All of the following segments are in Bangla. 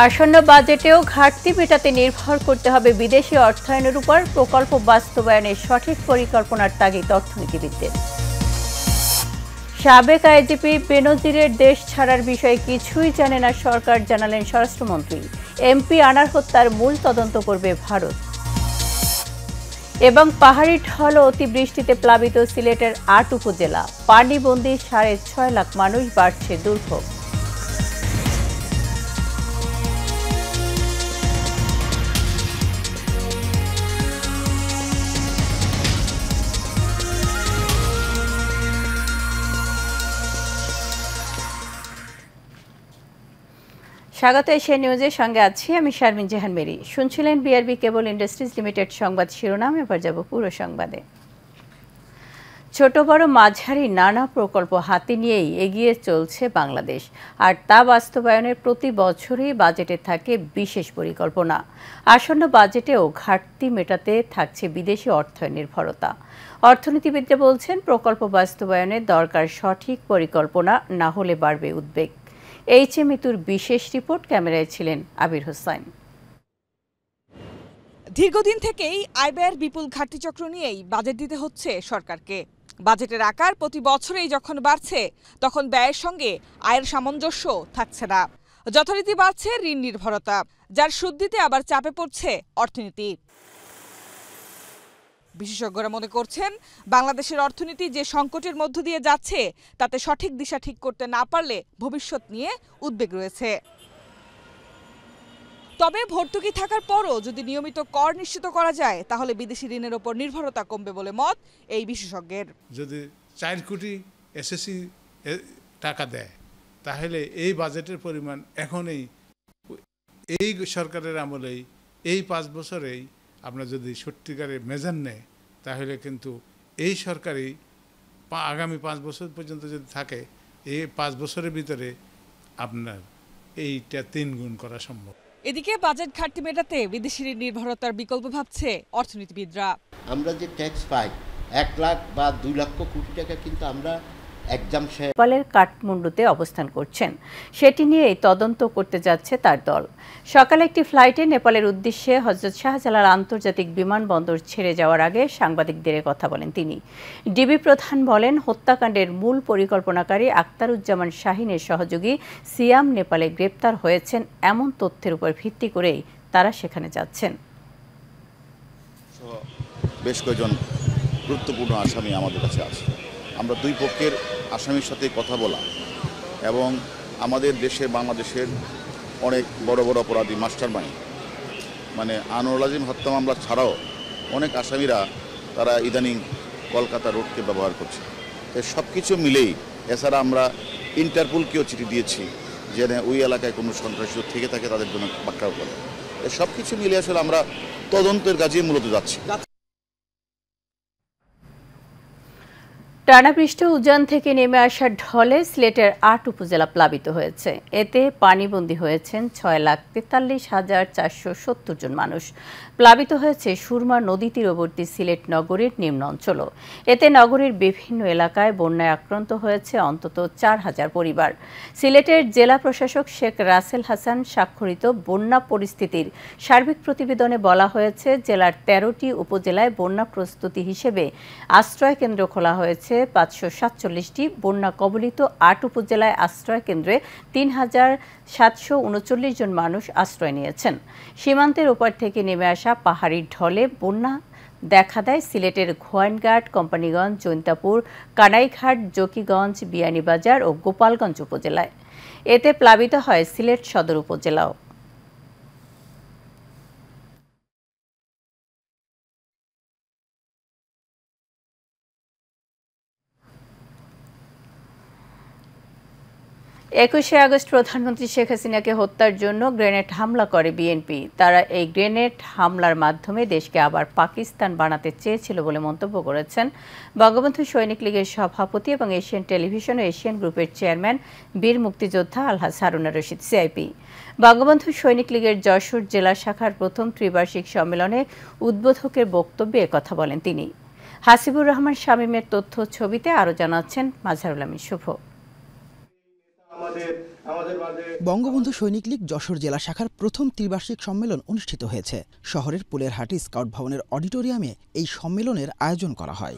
আসন্ন বাজেটেও ঘাটতি মেটাতে নির্ভর করতে হবে বিদেশি অর্থায়নের উপর। প্রকল্প বাস্তবায়নের সঠিক পরিকল্পনার তাগিদ অর্থনীতিবিদদের। সাবেক আইজিপি বেনজিরের দেশ ছাড়ার বিষয়ে কিছুই জানে না সরকার, জানালেন স্বরাষ্ট্রমন্ত্রী। এমপি আনার হত্যার মূল তদন্ত করবে ভারত। এবং পাহাড়ি ঢল ও অতিবৃষ্টিতে প্লাবিত সিলেটের ৮ উপজেলা, পানিবন্দী ৬.৫ লাখ মানুষ, বাড়ছে দুর্ভোগ। স্বাগত এশিয়া নিউজের সঙ্গে আছি আমি শারমিন জাহান মেরি। শুনছিলেন বিআরবি কেবল ইন্ডাস্ট্রিজ লিমিটেড সংবাদ শিরোনাম। এবার যাব পুরো সংবাদে। ছোট বড় মাঝারি নানা প্রকল্প হাতে নিয়েই এগিয়ে চলছে বাংলাদেশ, আর তা বাস্তবায়নের প্রতি বছরই বাজেটে থাকে বিশেষ পরিকল্পনা। আসন্ন বাজেটেও ঘাটতি মেটাতে থাকছে বিদেশি অর্থায়ন নির্ভরতা। অর্থনীতিবিদরা বলছেন, প্রকল্প বাস্তবায়নের দরকার সঠিক পরিকল্পনা, না হলে বাড়বে উদ্বেগ। মিতুর বিশেষ রিপোর্ট, ক্যামেরায় ছিলেন আবির হোসেন। দীর্ঘদিন থেকেই আয় ব্যয়ের বিপুল ঘাটতি চক্র নিয়েই বাজেট দিতে হচ্ছে সরকারকে। বাজেটের আকার প্রতি বছরেই যখন বাড়ছে, তখন ব্যয়ের সঙ্গে আয়ের সামঞ্জস্য থাকছে না। যথারীতি বাড়ছে ঋণ নির্ভরতা, যার সুদ দিতে আবার চাপে পড়ছে অর্থনীতি। বিশেষজ্ঞরা মনে করছেন, বাংলাদেশের অর্থনীতি যে সংকটের মধ্য দিয়ে যাচ্ছে, তাতে সঠিক দিশা ঠিক করতে না পারলে ভবিষ্যৎ নিয়ে উদ্বেগ রয়েছে। তবে ভর্তুকি থাকার পরও যদি নিয়মিত কর নিশ্চিত করা যায়, তাহলে বিদেশি ঋণের ওপর নির্ভরতা কমবে বলে মত এই বিশেষজ্ঞের। যদি 4 কোটি এসএসসি টাকা দেয়, তাহলে এই বাজেটের পরিমাণ এখনই এই সরকারের আমলেই এই 5 বছরেই আপনার যদি সত্যিকারের মেজার নেয়, তাহলে কিন্তু এই সরকারই আগামী 5 বছর পর্যন্ত যদি থাকে, এই 5 বছরের ভিতরে আপনার এইটা 3 গুণ করা সম্ভব। এদিকে বাজেট ঘাটতি মেটাতে বিদেশি ঋণ নির্ভরতার বিকল্প ভাবছে অর্থনীতিবিদরা। আমরা যে ট্যাক্স পাই 1 লাখ বা 2 লক্ষ কোটি টাকা, কিন্তু আমরা নেপালের কাঠমান্ডুতে অবস্থান করছেন, সেটি নিয়েই তদন্ত করতে যাচ্ছে তার দল। সকালে একটি ফ্লাইটে নেপালের উদ্দেশ্যে হযরত শাহজালাল আন্তর্জাতিক বিমানবন্দর ছেড়ে যাওয়ার আগে সাংবাদিকদের কথা বলেন তিনি। ডিবি প্রধান বলেন, হত্যাকাণ্ডের মূল পরিকল্পনাকারী আখতারুজ্জামান শাহিনের সহযোগী সিয়াম নেপালে গ্রেপ্তার হয়েছেন, এমন তথ্যের উপর ভিত্তি করেই তারা সেখানে যাচ্ছেন। বেশ কয়েকজন গুরুত্বপূর্ণ আসামি আমাদের কাছে আছে। আমরা দুই পক্ষের আসামির সাথে কথা বলা এবং আমাদের দেশে বাংলাদেশের অনেক বড় বড় অপরাধী মাস্টারমাইন্ড, মানে আনোয়ারুল আজিম হত্যা মামলা ছাড়াও অনেক আসামিরা তারা ইদানিং কলকাতা রোডকে ব্যবহার করছে। তো সব কিছু মিলেই, এছাড়া আমরা ইন্টারপোলকেও চিঠি দিয়েছি যে ওই এলাকায় কোনো সন্ত্রাসী থেকে থাকে তাদের জন্য পাকড়াও করে। সব কিছু মিলে আসলে আমরা তদন্তের কাজে মূলত যাচ্ছি। টানা বৃষ্টি উজান থেকে নেমে আসা ঢলে সিলেটের ৮ উপজেলা প্লাবিত হয়েছে। এতে পানিবন্দী হয়েছেন ৬,৪৩,৪৭০ জন মানুষ। প্লাবিত হয়েছে সুরমা নদী তীরবর্তী সিলেট নগরীর নিম্ন অঞ্চলও। এতে নগরীর বিভিন্ন এলাকায় বন্যায় আক্রান্ত হয়েছে অন্তত ৪,০০০ পরিবার। সিলেটের জেলা প্রশাসক শেখ রাসেল হাসান স্বাক্ষরিত বন্যা পরিস্থিতির সার্বিক প্রতিবেদনে বলা হয়েছে, জেলার ১৩টি উপজেলায় বন্যা প্রস্তুতি হিসেবে আশ্রয় কেন্দ্র খোলা হয়েছে ৫৪৭টি। বন্যা কবলিত ৮ উপজেলায় আশ্রয় কেন্দ্রে ৩,৭৩৯ জন মানুষ আশ্রয় নিয়েছেন। সীমান্তের ওপার থেকে নেমে আসা পাহাড়ি ঢলে বন্যা দেখা দেয় সিলেটের গোয়াইনঘাট, কোম্পানিগঞ্জ, জৈন্তাপুর, কানাইঘাট, জকিগঞ্জ, বিয়ানীবাজার ও গোপালগঞ্জ উপজেলায়। এতে প্লাবিত হয় সিলেট সদর উপজেলাও। একুশে আগস্ট প্রধানমন্ত্রী শেখ হাসিনাকে হত্যার জন্য গ্রেনেড হামলা করে বিএনপি। তারা এই গ্রেনেড হামলার মাধ্যমে দেশকে আবার পাকিস্তান বানাতে চেয়েছিল বলে মন্তব্য করেছেন বঙ্গবন্ধু সৈনিক লীগের সভাপতি এবং এশিয়ান টেলিভিশন ও এশিয়ান গ্রুপের চেয়ারম্যান বীর মুক্তিযোদ্ধা আলহাজ হারুনা রশিদ সিআইপি। বঙ্গবন্ধু সৈনিক লীগের যশোর জেলা শাখার প্রথম ত্রিবার্ষিক সম্মেলনে উদ্বোধকের বক্তব্যে একথা বলেন তিনি। হাসিবুর রহমান শামীমের তথ্য ছবিতে আরও জানাচ্ছেন মাজহারুল আমিন শুভ। আমাদের বঙ্গবন্ধু সৈনিক লীগ যশোর জেলা শাখার প্রথম ত্রিবার্ষিক সম্মেলন অনুষ্ঠিত হয়েছে। শহরের পুলেরহাটি স্কাউট ভবনের অডিটোরিয়ামে এই সম্মেলনের আয়োজন করা হয়।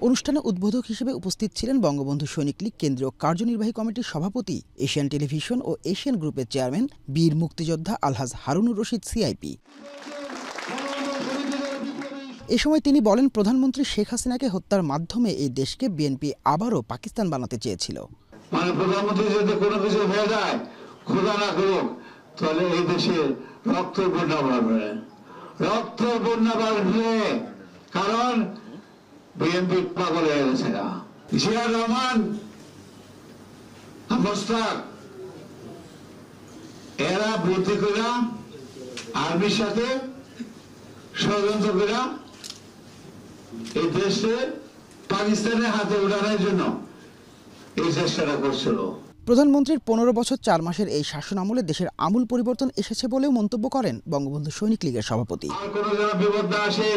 অনুষ্ঠানে উদ্বোধক হিসেবে উপস্থিত ছিলেন বঙ্গবন্ধু সৈনিক লীগ কেন্দ্রীয় কার্যনির্বাহী কমিটির সভাপতি, এশিয়ান টেলিভিশন ও এশিয়ান গ্রুপের চেয়ারম্যান বীর মুক্তিযোদ্ধা আলহাজ হারুনুর রশিদ সিআইপি। এ সময় তিনি বলেন, প্রধানমন্ত্রী শেখ হাসিনাকে হত্যার মাধ্যমে এই দেশকে বিএনপি আবারও পাকিস্তান বানাতে চেয়েছিল। প্রধানমন্ত্রী যদি কোনো কিছু হয়ে যায়, খোদা না করুক, তাহলে এই দেশে রক্তের বন্যা বাড়বে, রক্তের বন্যা বাড়বে, কারণ বিএনপি পাগল হয়ে গেছে। জিয়া রহমান, মোশতাক, এরা বুদ্ধি করে আর্মির সাথে ষড়যন্ত্র করে এই দেশে পাকিস্তানের হাতে উঠানোর জন্য এই চেষ্টাটা করছিল। প্রধানমন্ত্রীর ১৫ বছর ৪ মাসের এই শাসন আমলে দেশের আমূল পরিবর্তন এসেছে বলেও মন্তব্য করেন বঙ্গবন্ধু সৈনিক লীগের সভাপতি। আর কোনো যেন বিপদ না আসে,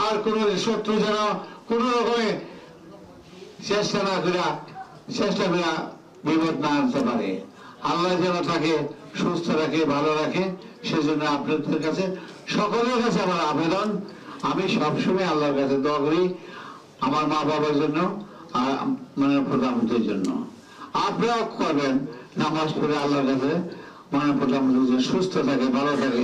আর কোনো শত্রু যেন কোনো রকমে চেষ্টা করে বিপদ না আনতে পারে। আল্লাহ যেন তাকে সুস্থ রাখে, ভালো রাখে, সেজন্য আপনাদের কাছে, সকলের কাছে আমার আবেদন, আমি সবসময় আল্লাহর কাছে দোয়া করি আমার মা বাবার জন্য, আর মাননীয় প্রধানমন্ত্রীর জন্য। আপনারাও করবেন, নামাজ পড়ে আল্লাহর কাছে মাননীয় প্রধানমন্ত্রী সুস্থ থাকে, ভালো থাকে।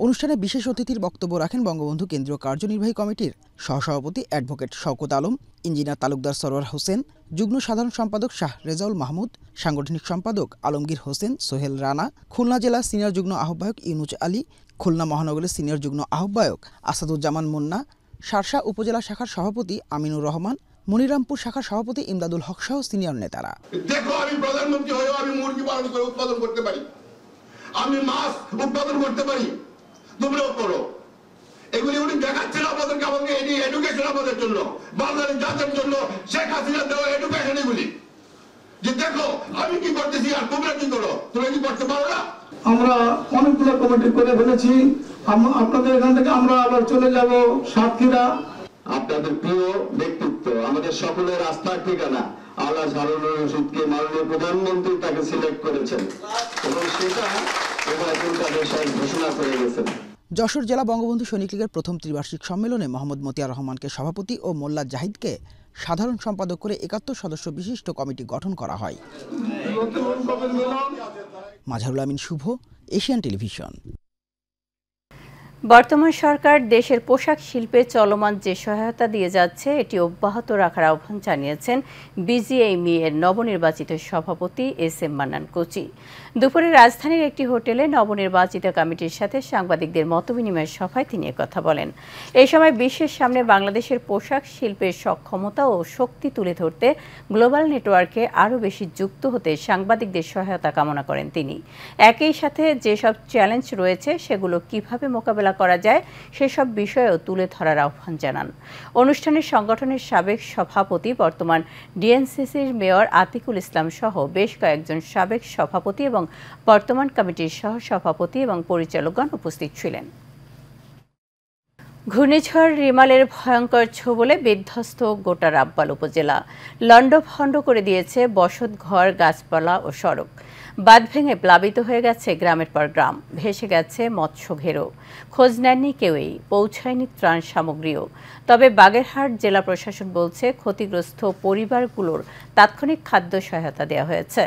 অনুষ্ঠানে বিশেষ অতিথির বক্তব্য রাখেন বঙ্গবন্ধু কেন্দ্রীয় কার্যনির্বাহী কমিটির সহসভাপতি অ্যাডভোকেট শওকত আলম, ইঞ্জিনিয়ার তালুকদার সরোয়ার হোসেন, যুগ্ম সাধারণ সম্পাদক শাহ রেজাউল মাহমুদ, সাংগঠনিক সম্পাদক আলমগীর হোসেন, সোহেল রানা, খুলনা জেলা সিনিয়র যুগ্ম আহ্বায়ক ইউনুস আলী, খুলনা মহানগরের সিনিয়র যুগ্ম আহ্বায়ক আসাদুজ্জামান মুন্না, শার্শা উপজেলা শাখার সভাপতি আমিনুর রহমান, মনিরামপুর শাখার সভাপতি ইমদাদুল হক সহ সিনিয়র নেতারা। দেখো, আমি প্রধানমন্ত্রী হয়েও আমি মুরগি পালন করে উৎপাদন করতে পারি, আমি মাছ উৎপাদন করতে পারি, তোমরাও করো। এগুলি উনি দেখাচ্ছেন আমাদেরকে, আমাদের এডুকেশন আমাদের জন্য, বাংলাদেশ জাতির জন্য শেখ হাসিনা দেওয়া এডুকেশন এগুলি, যে দেখো আমি কি করতেছি আর তোমরা কি করো, তোমরা কি করতে পারো না। আমরা অনেকগুলো কমিটি করে ফেলেছি, আপনাদের এখান থেকে আমরা আবার চলে যাব সাতক্ষীরা। আপনাদের প্রিয় ব্যক্তিত্ব, আমাদের সকলের আস্থার ঠিকানা আলহাজ হারুনুর রশিদকে মাননীয় প্রধানমন্ত্রী তাকে সিলেক্ট করেছেন এবং সেটা ঘোষণা করে গেছেন। যশোর জেলা বঙ্গবন্ধু সৈনিক লীগের প্রথম ত্রিবার্ষিক সম্মেলনে মোহাম্মদ মতিয়ার রহমানকে সভাপতি ও মোল্লা জাহিদকে সাধারণ সম্পাদক করে ৭১ সদস্য বিশিষ্ট কমিটি গঠন করা হয়। মাঝারুল আমিন শুভ, এশিয়ান টেলিভিশন। বর্তমান সরকার দেশের পোশাক শিল্পে চলমান যে সহায়তা দিয়ে যাচ্ছে এটি অব্যাহত রাখার আহ্বান জানিয়েছেন বিজিএমইএ এর নবনির্বাচিত সভাপতি এস.এম. মান্নান কোচি। দুপুরে রাজধানীর একটি হোটেলে নবনির্বাচিত কমিটির সাথে সাংবাদিকদের মতবিনিময় সভায় তিনি একথা বলেন। এই সময় বিশ্বের সামনে বাংলাদেশের পোশাক শিল্পের সক্ষমতা ও শক্তি তুলে ধরতে গ্লোবাল নেটওয়ার্কে আরও বেশি যুক্ত হতে সাংবাদিকদের সহায়তা কামনা করেন তিনি। একই সাথে যেসব চ্যালেঞ্জ রয়েছে সেগুলো কিভাবে মোকাবেলা করা যায় সেসব বিষয়েও তুলে ধরার আহ্বান জানান। অনুষ্ঠানে সংগঠনের সাবেক সভাপতি, বর্তমান ডিএনসিসির মেয়র আতিকুল ইসলাম সহ বেশ কয়েকজন সাবেক সভাপতি এবং বর্তমান কমিটির সহ সভাপতি এবং পরিচালকগণ উপস্থিত ছিলেন। ঘূর্ণিঝড় রিমালের ভয়ঙ্কর ছোবলে বিধ্বস্ত গোটা রাব্বাল উপজেলা। লণ্ডভণ্ড করে দিয়েছে বসতঘর, গাছপালা ও সড়ক। বাঁধ ভেঙে প্লাবিত হয়ে গেছে গ্রামের পর গ্রাম, ভেসে গেছে মৎস্য ঘেরো। খোঁজ নেননি কেউই, পৌঁছায়নি ত্রাণ সামগ্রীও। তবে বাগেরহাট জেলা প্রশাসন বলছে ক্ষতিগ্রস্ত পরিবারগুলোর তাৎক্ষণিক খাদ্য সহায়তা দেওয়া হয়েছে।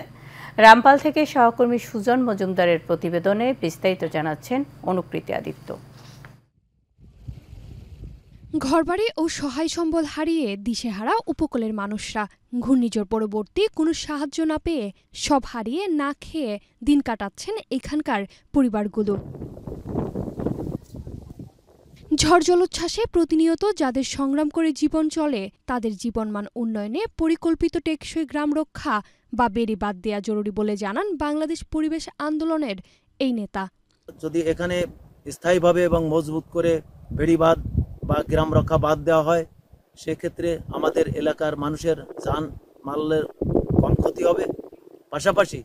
রামপাল থেকে সহকর্মী সুজন মজুমদারের প্রতিবেদনে বিস্তারিত জানাচ্ছেন অনুকৃতি আদিত্য। ঘরবাড়ি ও সহায় সম্বল হারিয়ে দিশেহারা উপকূলের মানুষরা ঘূর্ণিঝড় পরবর্তী কোনো সাহায্য না পেয়ে সব হারিয়ে না খেয়ে দিন কাটাচ্ছেন এখানকার পরিবারগুলো। ঝড় জলোচ্ছ্বাসে প্রতিনিয়ত যাদের সংগ্রাম করে জীবন চলে তাদের জীবনমান উন্নয়নে পরিকল্পিত টেকসই গ্রাম রক্ষা বা বেড়ি বাদ দেয়া জরুরি বলে জানান বাংলাদেশ পরিবেশ আন্দোলনের এই নেতা। যদি এখানে স্থায়ীভাবে এবং মজবুত করে বেড়িবাঁধ বা গ্রাম রক্ষা বাদ দেওয়া হয় সেক্ষেত্রে আমাদের এলাকার মানুষের জান মালের কম ক্ষতি হবে, পাশাপাশি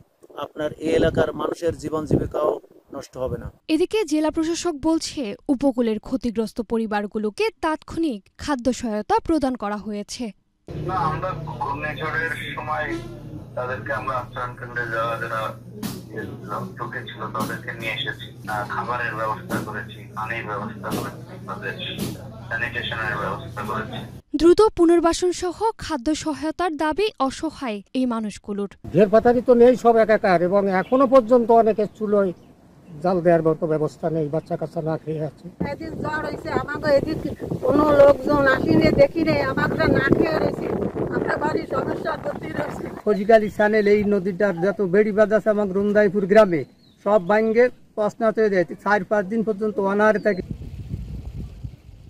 আপনার এই এলাকার মানুষের জীবন জীবিকাও নষ্ট হবে না। এদিকে জেলা প্রশাসক বলছে উপকূলের ক্ষতিগ্রস্ত পরিবারগুলোকে তাৎক্ষণিক খাদ্য সহায়তা প্রদান করা হয়েছে। আমরা ঘূর্ণিঝড়ের সময় তাদেরকে আমরা আশ্রয়ণ কেন্দ্রে যারা লোকে ছিল তাদেরকে নিয়ে এসেছি, খাবারের ব্যবস্থা করেছি, পানির ব্যবস্থা করেছি, তাদের স্যানিটেশনের ব্যবস্থা করেছি। দ্রুত পুনর্বাসন সহ খাদ্য সহায়তার দাবি অসহায় এই মানুষগুলোর। ঢের পাতারি তো নেই, সব একাকার, এবং এখনো পর্যন্ত অনেকে চুলোয় জাল দেওয়ার মতো ব্যবস্থা নেই, বাচ্চা কাচ্চা না খেয়ে আছে। এদিন জ্বর হয়েছে, আমাকে এদিক কোনো লোকজন আসিনি, দেখি নেই, আমাকে না খেয়ে রয়েছে, আমরা বাড়ির সমস্যা করতে রয়েছে। ফজিকালি চ্যানেল এই নদীটার যত বেড়িবাঁধ আছে আমার রুমদাইপুর গ্রামে সব ভাঙ্গে প্রশ্নাত হয়ে যায়, 4-5 দিন পর্যন্ত অনাহারে থাকে।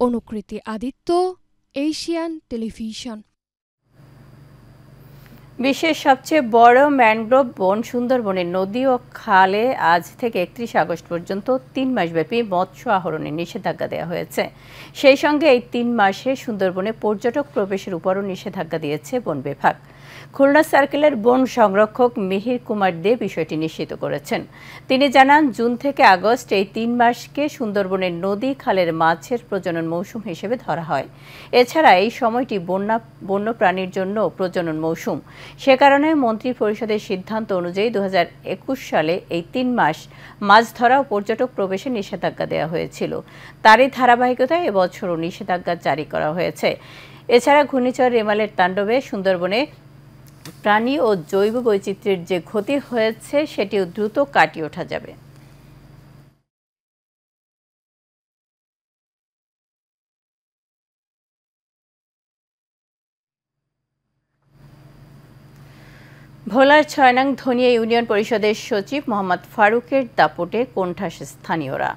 অনুকৃতি আদিত্য, এশিয়ান টেলিভিশন। বিশ্বের সবচেয়ে বড় ম্যানগ্রোভ বন সুন্দরবনের নদী ও খালে আজ থেকে 31 আগস্ট পর্যন্ত 3 মাসব্যাপী মৎস্য আহরণের নিষেধাজ্ঞা দেওয়া হয়েছে। সেই সঙ্গে এই 3 মাসে সুন্দরবনে পর্যটক প্রবেশের উপরও নিষেধাজ্ঞা দিয়েছে বন বিভাগ। খুলনা সার্কেলের বন সংরক্ষক মিহির কুমার দে বিষয়টি নিশ্চিত করেছেন। তিনি জানান, জুন থেকে আগস্ট এই 3 মাসকে সুন্দরবনের নদী খালের মাছের প্রজনন মৌসুম হিসেবে ধরা হয়। এছাড়া এই সময়টি বন্যপ্রাণীর জন্য প্রজনন মৌসুম। সে কারণে মন্ত্রী পরিষদের সিদ্ধান্ত অনুযায়ী 2021 সালে এই 3 মাস মাছ ধরা ও পর্যটক প্রবেশে নিষেধাজ্ঞা দেওয়া হয়েছিল। তারই ধারাবাহিকতায় এবছরও নিষেধাজ্ঞা জারি করা হয়েছে। এছাড়া ঘূর্ণিঝড় রেমালের তাণ্ডবে সুন্দরবনে প্রাণী ও জৈব বৈচিত্র্যের যে ক্ষতি হয়েছে সেটিও দ্রুত কাটিয়ে ওঠা যাবে। ভোলার 6 নং ধনিয়া ইউনিয়ন পরিষদের সচিব মোহাম্মদ ফারুকের দাপটে কোণঠাস স্থানীয়রা।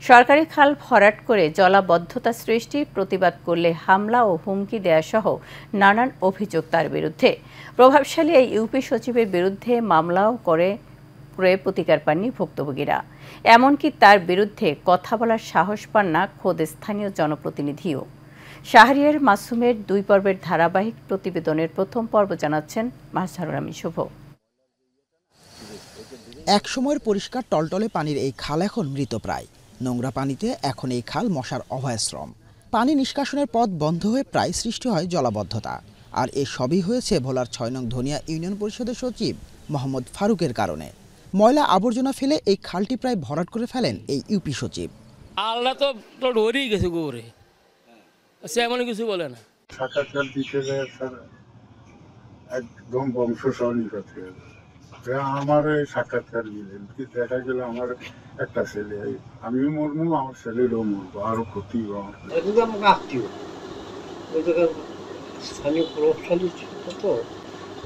সরকারি খাল ভরাট করে জলাবদ্ধতা সৃষ্টি, প্রতিবাদ করলে হামলা ও হুমকি দেয়া সহ নানান অভিযোগ তার বিরুদ্ধে। প্রভাবশালী এই ইউপি সচিবের বিরুদ্ধে মামলাও করে প্রতিকার পাননি ভুক্তভোগীরা। এমনকি তার বিরুদ্ধে কথা বলার সাহস পান না খোদ স্থানীয় জনপ্রতিনিধিও। শাহরিয়ার মাসুমের 2 পর্বের ধারাবাহিক প্রতিবেদনের প্রথম পর্ব জানাচ্ছেন মাহজারুল আমিন শুভ। এক সময়ের পরিষ্কার টলটলে পানির এই খাল এখন মৃতপ্রায়। নোংরা পানিতে এখন এই খাল মশার অভয়াশ্রম। পানি নিষ্কাশনের পথ বন্ধ হয়ে প্রায় সৃষ্টি হয় জলাবদ্ধতা। আর এ সবই হয়েছে ভোলার 6 নং ধনিয়া ইউনিয়ন পরিষদের সচিব মোহাম্মদ ফারুকের কারণে। ময়লা আবর্জনা ফেলে এই খালটি প্রায় ভরাট করে ফেলেন এই ইউপি সচিব। আল্লাহ তো ডরেই গেছে গোরে, সে এমন কিছু বলে না। সাক্ষাৎকার দিতে যায় স্যার, একদম বংশ সহনিকট হয়ে যায়। আমার সাক্ষাৎকার দিলেন, দেখা গেল আমার একটা ছেলে, আমিও মরবো, আমার ছেলেরও মরবো, আরো ক্ষতি আমাকে আত্মীয় ওই জায়গায় স্থানীয় প্রভাবশালী তো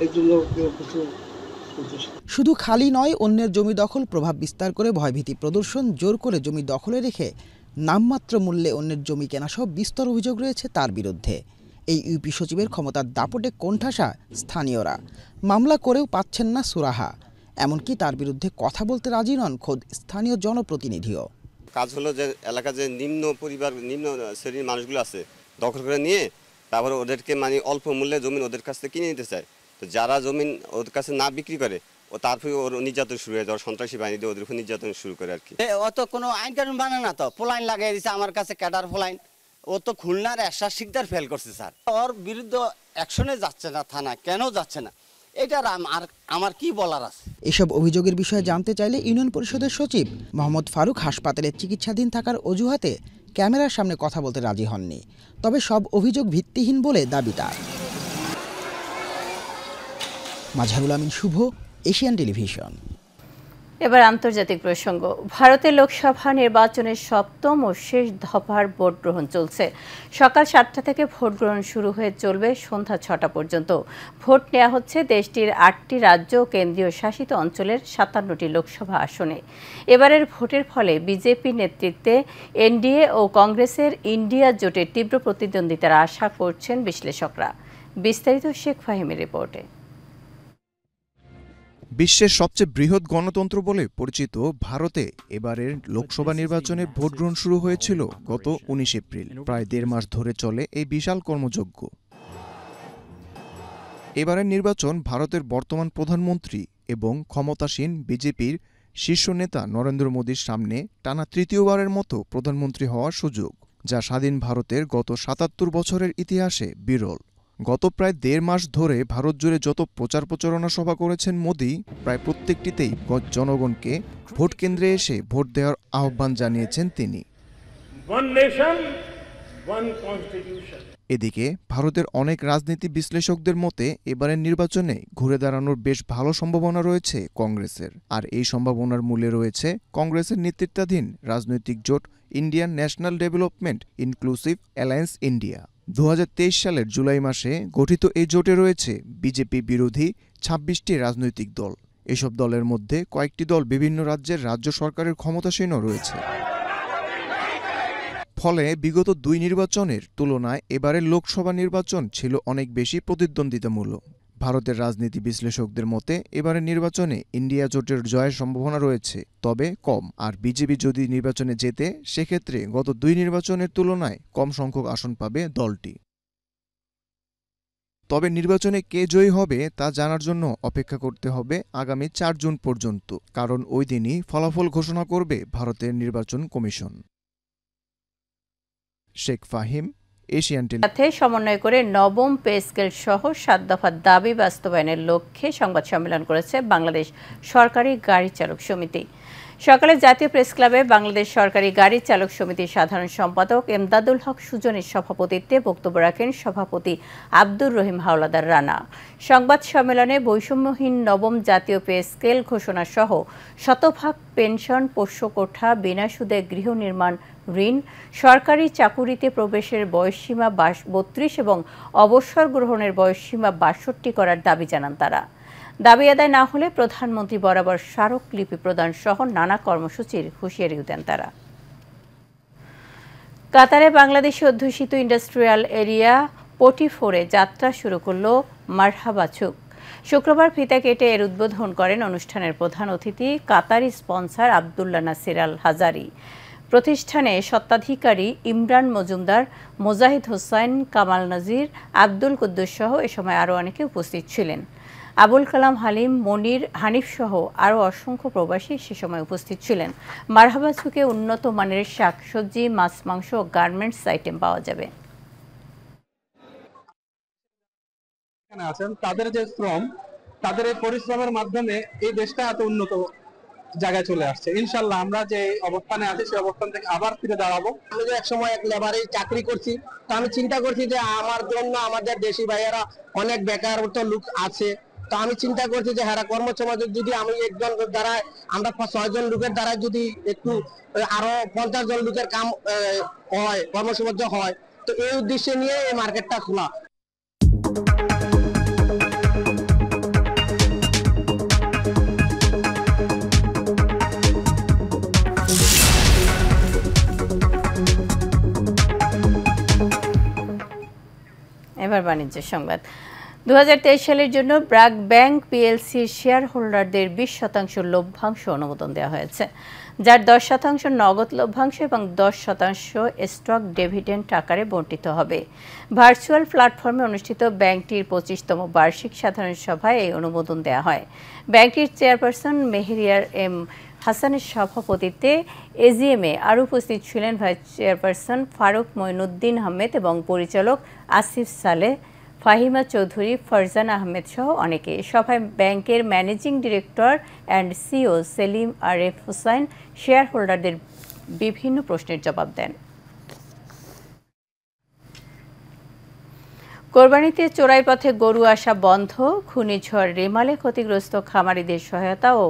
এই জন্য কিছু। শুধু খালি নয়, অন্যের জমি দখল, প্রভাব বিস্তার করে ভয়ভীতি প্রদর্শন, জোর করে জমি দখলে রেখে নামমাত্র মূল্যে অন্যের জমি কেনা সহ বিস্তর অভিযোগ রয়েছে তার বিরুদ্ধে। এই ইউপি সচিবের ক্ষমতার দাপটে কোণঠাসা স্থানীয়রা। মামলা করেও পাচ্ছেন না সুরাহা। এমনকি তার বিরুদ্ধে কথা বলতে রাজি নন খোদ স্থানীয় জনপ্রতিনিধিও। কাজ হলো যে এলাকা যে নিম্ন শ্রেণীর মানুষগুলো আছে দখল করে নিয়ে তারপরে ওদেরকে মানে অল্প মূল্যে জমি ওদের কাছ থেকে কিনে নিতে চায়। তো যারা জমিন ওদের কাছে না বিক্রি করে ও তারপরে ওর নির্যাতন শুরু হয়ে যায়, সন্ত্রাসী বাহিনী দিয়ে ওদের উপর নির্যাতন শুরু করে আর কি। অত কোনো আইন কানুন বানায় না, তো পোলাইন লাগাই দিচ্ছে আমার কাছে, ক্যাডার পোলাইন। ও তো খুলনার এরশাদ শিকদার ফেল করছে স্যার। ওর বিরুদ্ধে অ্যাকশনে যাচ্ছে না থানা, কেন যাচ্ছে না, এটার আমার কি বলার আছে। এসব অভিযোগের বিষয়ে জানতে চাইলে ইউনিয়ন পরিষদের সচিব মোহাম্মদ ফারুক হাসপাতালে চিকিৎসাধীন থাকার অজুহাতে ক্যামেরার সামনে কথা বলতে রাজি হননি। তবে সব অভিযোগ ভিত্তিহীন বলে দাবি তার। মাঝহারুল আমিন শুভ, এশিয়ান টেলিভিশন। এবার আন্তর্জাতিক প্রসঙ্গ। ভারতের লোকসভা নির্বাচনের 7ম ও শেষ দফার ভোট গ্রহণ চলছে। সকাল 7টা থেকে ভোট গ্রহণ শুরু হয়ে চলবে সন্ধ্যা 6টা পর্যন্ত। ভোট নেওয়া হচ্ছে দেশটির 8টি রাজ্য ও কেন্দ্রীয় শাসিত অঞ্চলের 57টি লোকসভা আসনে। এবারের ভোটের ফলে বিজেপি নেতৃত্বে এনডিএ ও কংগ্রেসের ইন্ডিয়া জোটের তীব্র প্রতিদ্বন্দ্বিতার আশা করছেন বিশ্লেষকরা। বিস্তারিত শেখ ফাহিমের রিপোর্টে। বিশ্বের সবচেয়ে বৃহৎ গণতন্ত্র বলে পরিচিত ভারতে এবারের লোকসভা নির্বাচনের ভোট গ্রহণ শুরু হয়েছিল গত 19 এপ্রিল। প্রায় 1.5 মাস ধরে চলে এই বিশাল কর্মযজ্ঞ। এবারের নির্বাচন ভারতের বর্তমান প্রধানমন্ত্রী এবং ক্ষমতাসীন বিজেপির শীর্ষ নেতা নরেন্দ্র মোদীর সামনে টানা তৃতীয়বারের মতো প্রধানমন্ত্রী হওয়ার সুযোগ, যা স্বাধীন ভারতের গত 77 বছরের ইতিহাসে বিরল। গত প্রায় 1.5 মাস ধরে ভারত জুড়ে যত প্রচার প্রচারণা সভা করেছেন মোদি, প্রায় প্রত্যেকটিতেই জনগণকে ভোট কেন্দ্রে এসে ভোট দেওয়ার আহ্বান জানিয়েছেন তিনি। এদিকে ভারতের অনেক রাজনীতি বিশ্লেষকদের মতে এবারের নির্বাচনে ঘুরে দাঁড়ানোর বেশ ভালো সম্ভাবনা রয়েছে কংগ্রেসের। আর এই সম্ভাবনার মূলে রয়েছে কংগ্রেসের নেতৃত্বাধীন রাজনৈতিক জোট Indian national development inclusive alliance India. 2023 সালের জুলাই মাসে গঠিত এই জোটে রয়েছে বিজেপি বিরোধী 26টি রাজনৈতিক দল। এসব দলের মধ্যে কয়েকটি দল বিভিন্ন রাজ্যের রাজ্য সরকারের ক্ষমতাসীনও রয়েছে। ফলে বিগত 2 নির্বাচনের তুলনায় এবারের লোকসভা নির্বাচন ছিল অনেক বেশি প্রতিদ্বন্দ্বিতামূলক। ভারতের রাজনীতি বিশ্লেষকদের মতে এবারের নির্বাচনে ইন্ডিয়া জোটের জয়ের সম্ভাবনা রয়েছে, তবে কম। আর বিজেপি যদি নির্বাচনে জেতে সেক্ষেত্রে গত 2 নির্বাচনের তুলনায় কম সংখ্যক আসন পাবে দলটি। তবে নির্বাচনে কে জয়ী হবে তা জানার জন্য অপেক্ষা করতে হবে আগামী 4 জুন পর্যন্ত, কারণ ওই দিনই ফলাফল ঘোষণা করবে ভারতের নির্বাচন কমিশন। শেখ ফাহিম, এশিয়ান সাথে সমন্বয় করে নবম পে স্কেল সহ 7 দফা দাবি বাস্তবায়নের লক্ষ্যে সংবাদ সম্মেলন করেছে বাংলাদেশ সরকারি গাড়ি চালক সমিতি। সকালে জাতীয় প্রেস ক্লাবে বাংলাদেশ সরকারি গাড়ি চালক সমিতির সাধারণ সম্পাদক এমদাদুল হক সুজনের সভাপতিত্বে বক্তব্য রাখেন সভাপতি আব্দুর রহিম হাওলাদার রানা। সংবাদ সম্মেলনে বৈষম্যহীন নবম জাতীয় পে স্কেল ঘোষণা সহ শতভাগ পেনশন, পোষ্য কোঠা, বিনা সুদে গৃহ নির্মাণ ঋণ, সরকারি চাকুরিতে প্রবেশের বয়সসীমা 32 এবং অবসর গ্রহণের বয়সসীমা 62 করার দাবি জানান তারা। দাবি আদায় না হলে প্রধানমন্ত্রী বরাবর স্মারকলিপি প্রদান সহ নানা কর্মসূচির হুঁশিয়ারি দেন তারা। কাতারে বাংলাদেশি অধ্যুষিত ইন্ডাস্ট্রিয়াল এরিয়া পটি4-এ যাত্রা শুরু করল মারহাবা ছুক। শুক্রবার ফিতা কেটে এর উদ্বোধন করেন অনুষ্ঠানের প্রধান অতিথি কাতারি স্পন্সর আব্দুল্লাহ নাসির আল হাজারি। প্রতিষ্ঠানে স্বত্বাধিকারী ইমরান মজুমদার, মোজাহিদ হোসাইন, কামাল নাজির, আব্দুল কুদ্দুস সহ এ সময় আরও অনেকে উপস্থিত ছিলেন। আবুল কালাম হালিম, মনির, হানিফ সহ আরও অসংখ্য প্রবাসী সে সময় উপস্থিত ছিলেন। মারহাবা ছুকে উন্নত মানের শাকসবজি, মাছ, মাংস ও গার্মেন্টস আইটেম পাওয়া যাবে। তাদের যে শ্রম, তাদের এই পরিশ্রমের মাধ্যমে এই দেশটা এত উন্নত জায়গায় চলে আসছে। ইনশাল্লাহ আমরা যে অবস্থানে আছি সেই অবস্থান থেকে আবার ফিরে দাঁড়াবো। আমি যে একসময় এক লেবারে চাকরি করছি, তো আমি চিন্তা করছি যে আমার জন্য আমাদের দেশি ভাইয়েরা অনেক বেকারত্ব লোক আছে, তো আমি চিন্তা করছি যে হ্যাঁ কর্মসমাজের যদি আমি একজন দ্বারা আমরা 6 জন লোকের দ্বারা যদি একটু আরো 50 জন লোকের কাম হয়, কর্মসমাজ হয়, তো এই উদ্দেশ্যে নিয়ে এই মার্কেটটা খোলা। এবার বাণিজ্য সংবাদ। 2023 সালের জন্য ব্র্যাক ব্যাংক পিএলসির শেয়ার হোল্ডারদের 20% লভ্যাংশ অনুমোদন দেওয়া হয়েছে, যার 10% নগদ লভ্যাংশ এবং 10% স্টক ডিভিডেন্ড আকারে বণ্টিত হবে। ভার্চুয়াল প্ল্যাটফর্মে অনুষ্ঠিত ব্যাংকটির 25তম বার্ষিক সাধারণ সভায় এই অনুমোদন দেওয়া হয়। ব্যাংকটির চেয়ারপারসন মেহেরিয়ার এম হাসানের সভাপতিত্বে এজিএমে আরও উপস্থিত ছিলেন ভাইস চেয়ারপারসন ফারুক মঈনুদ্দিন আহমেদ এবং পরিচালক আসিফ সালেহ, ফাহিমা চৌধুরী, ফারজানা আহমেদ সহ অনেকে। সভায় ব্যাংকের managing director and CEO Selim Aref Hossain share হোল্ডারদের বিভিন্ন প্রশ্নের জবাব দেন। কোরবানিতে চোরাই পথে গরু আসা বন্ধ, ঘূর্ণিঝড় রেমালে ক্ষতিগ্রস্ত খামারিদের সহায়তা ও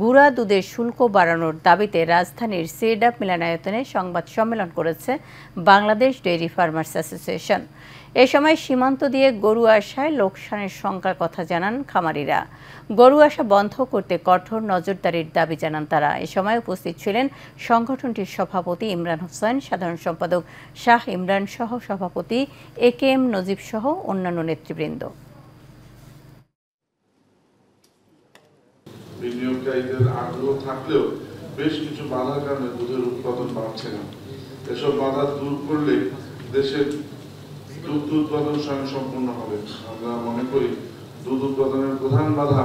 গুঁড়া দুধের শুল্ক বাড়ানোর দাবিতে রাজধানীর সিরডাপ মিলনায়তনে সংবাদ সম্মেলন করেছে বাংলাদেশ ডেইরি ফার্মার্স অ্যাসোসিয়েশন। এ সময় সীমান্ত দিয়ে গরু আসায় লোকসানের শঙ্কার কথা জানান খামারিরা। গরু আসা বন্ধ করতে কঠোর নজরদারির দাবি জানান তারা। এ সময় উপস্থিত ছিলেন সংগঠনটির সভাপতি ইমরান হোসেন, সাধারণ সম্পাদক শাহ ইমরান সহ সভাপতি একেএম নজিব সহ অন্যান্য নেতৃবৃন্দ। বিনিয়োগকারীদের আগ্রহ থাকলেও বেশ কিছু বাধার কারণে দুধের উৎপাদন বাড়ছে না। এসব বাধা দূর করলে দেশের দুধ উৎপাদন স্বয়ংসম্পূর্ণ হবে। আমরা মনে করি দুধ উৎপাদনের প্রধান বাধা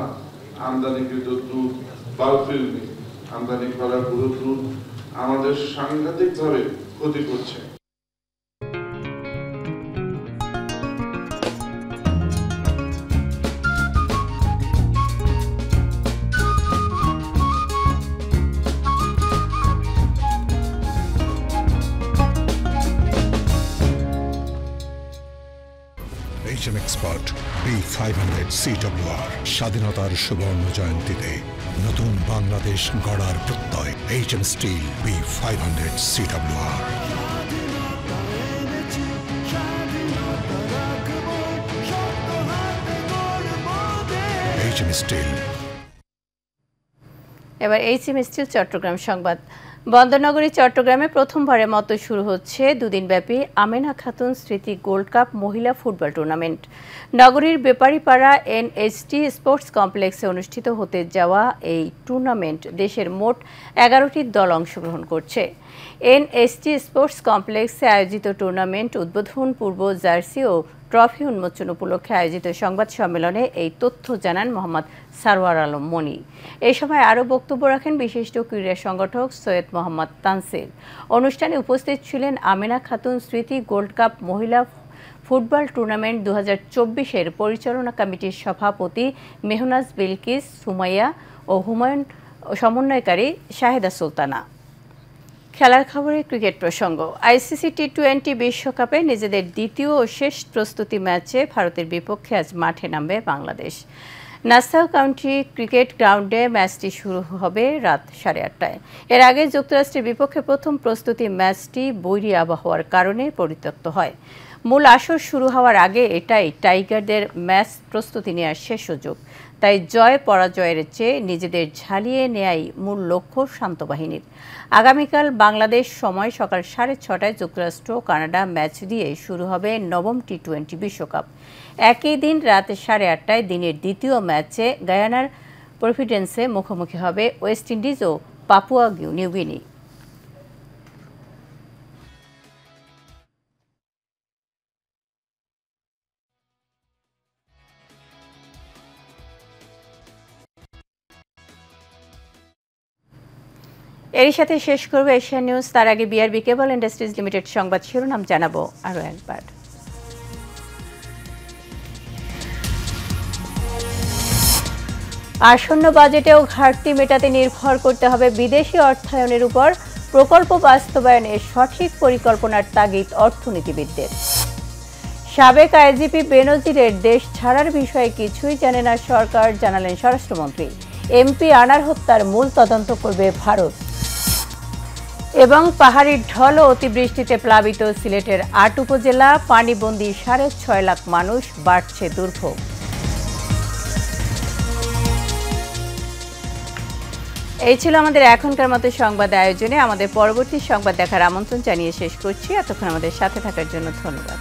আমদানিকৃত দুধ, বাল্ক মিল্ক। আমদানি করা পুরো দুধ আমাদের সাংঘাতিকভাবে ক্ষতি করছে। B500 CWR স্বাধীনতার সুবর্ণ জয়ন্তীতে নতুন বাংলাদেশ গড়ার প্রত্যয় HM Steel B500 CWR HM Steel। এবার HM Steel চট্টগ্রাম সংবাদ। বন্দরনগরী চট্টগ্রামে প্রথমবারের মতো শুরু হচ্ছে দুদিনব্যাপী আমেনা খাতুন স্মৃতি গোল্ড কাপ মহিলা ফুটবল টুর্নামেন্ট। নগরীর বেপারীপাড়া NHT স্পোর্টস কমপ্লেক্সে অনুষ্ঠিত হতে যাওয়া এই টুর্নামেন্ট দেশের মোট 11টি দল অংশগ্রহণ করছে। NHT স্পোর্টস কমপ্লেক্সে আয়োজিত টুর্নামেন্ট উদ্বোধন পূর্ব জার্সি ও ট্রফি উন্মোচন উপলক্ষে আয়োজিত সংবাদ সম্মেলনে এই তথ্য জানান মোহাম্মদ সারওয়ার আলম মনি। এই সময় আরও বক্তব্য রাখেন বিশিষ্ট ক্রীড়া সংগঠক সৈয়দ মোহাম্মদ তানসির। অনুষ্ঠানে উপস্থিত ছিলেন আমেনা খাতুন স্মৃতি গোল্ড কাপ মহিলা ফুটবল টুর্নামেন্ট 2024-এর পরিচালনা কমিটির সভাপতি মেহনাজ বিলকিস সুমাইয়া ও হুমায়ুন সমন্বয়কারী শাহেদা সুলতানা। খেলার খবরে ক্রিকেট প্রসঙ্গ। ICC T20 বিশ্বকাপে নিজেদের দ্বিতীয় ও শেষ প্রস্তুতি ম্যাচে ভারতের বিপক্ষে আজ মাঠে নামবে বাংলাদেশ। নাসাউ কাউন্টি ক্রিকেট গ্রাউন্ডে ম্যাচটি শুরু হবে রাত 8:30টায়। এর আগে যুক্তরাষ্ট্রের বিপক্ষে প্রথম প্রস্তুতি ম্যাচটি বৈরী আবহাওয়ার কারণে পরিত্যক্ত হয়। মূল আসর শুরু হওয়ার আগে এটাই টাইগারদের ম্যাচ প্রস্তুতি নেওয়ার শেষ সুযোগ। তাই জয় পরাজয়ের চেয়ে নিজেদের ঝালিয়ে নেয়াই মূল লক্ষ্য শান্ত বাহিনীর। আগামীকাল বাংলাদেশ সময় সকাল 6:30টায় যুক্তরাষ্ট্র কানাডা ম্যাচ দিয়ে শুরু হবে নবম T20 বিশ্বকাপ। একই দিন রাত 8:30টায় দিনের দ্বিতীয় ম্যাচে গায়ানার প্রভিডেন্সে মুখোমুখি হবে ওয়েস্ট ইন্ডিজ ও পাপুয়া নিউ গিনি। এর সাথে শেষ করব এশিয়া নিউজ। তার আগে BRB কেবল ইন্ডাস্ট্রিজ লিমিটেড সংবাদ শিরোনাম জানাবো আরও একবার। আসন্ন বাজেটেও ঘাটতি মেটাতে নির্ভর করতে হবে বিদেশি অর্থায়নের উপর। প্রকল্প বাস্তবায়নে সঠিক পরিকল্পনার তাগিদ অর্থনীতিবিদদের। সাবেক IGP বেনজিরের দেশ ছাড়ার বিষয়ে কিছুই জানে না সরকার, জানালেন স্বরাষ্ট্রমন্ত্রী। MP আনার হত্যার মূল তদন্ত করবে ভারত। এবং পাহাড়ি ঢল ও অতিবৃষ্টিতে প্লাবিত সিলেটের 8 উপজেলা, পানিবন্দী 6.5 লাখ মানুষ, বাড়ছে দুর্ভোগ। এই ছিল আমাদের এখনকার মতো সংবাদ আয়োজনে। আমাদের পরবর্তী সংবাদ দেখার আমন্ত্রণ জানিয়ে শেষ করছি। এতক্ষণ আমাদের সাথে থাকার জন্য ধন্যবাদ।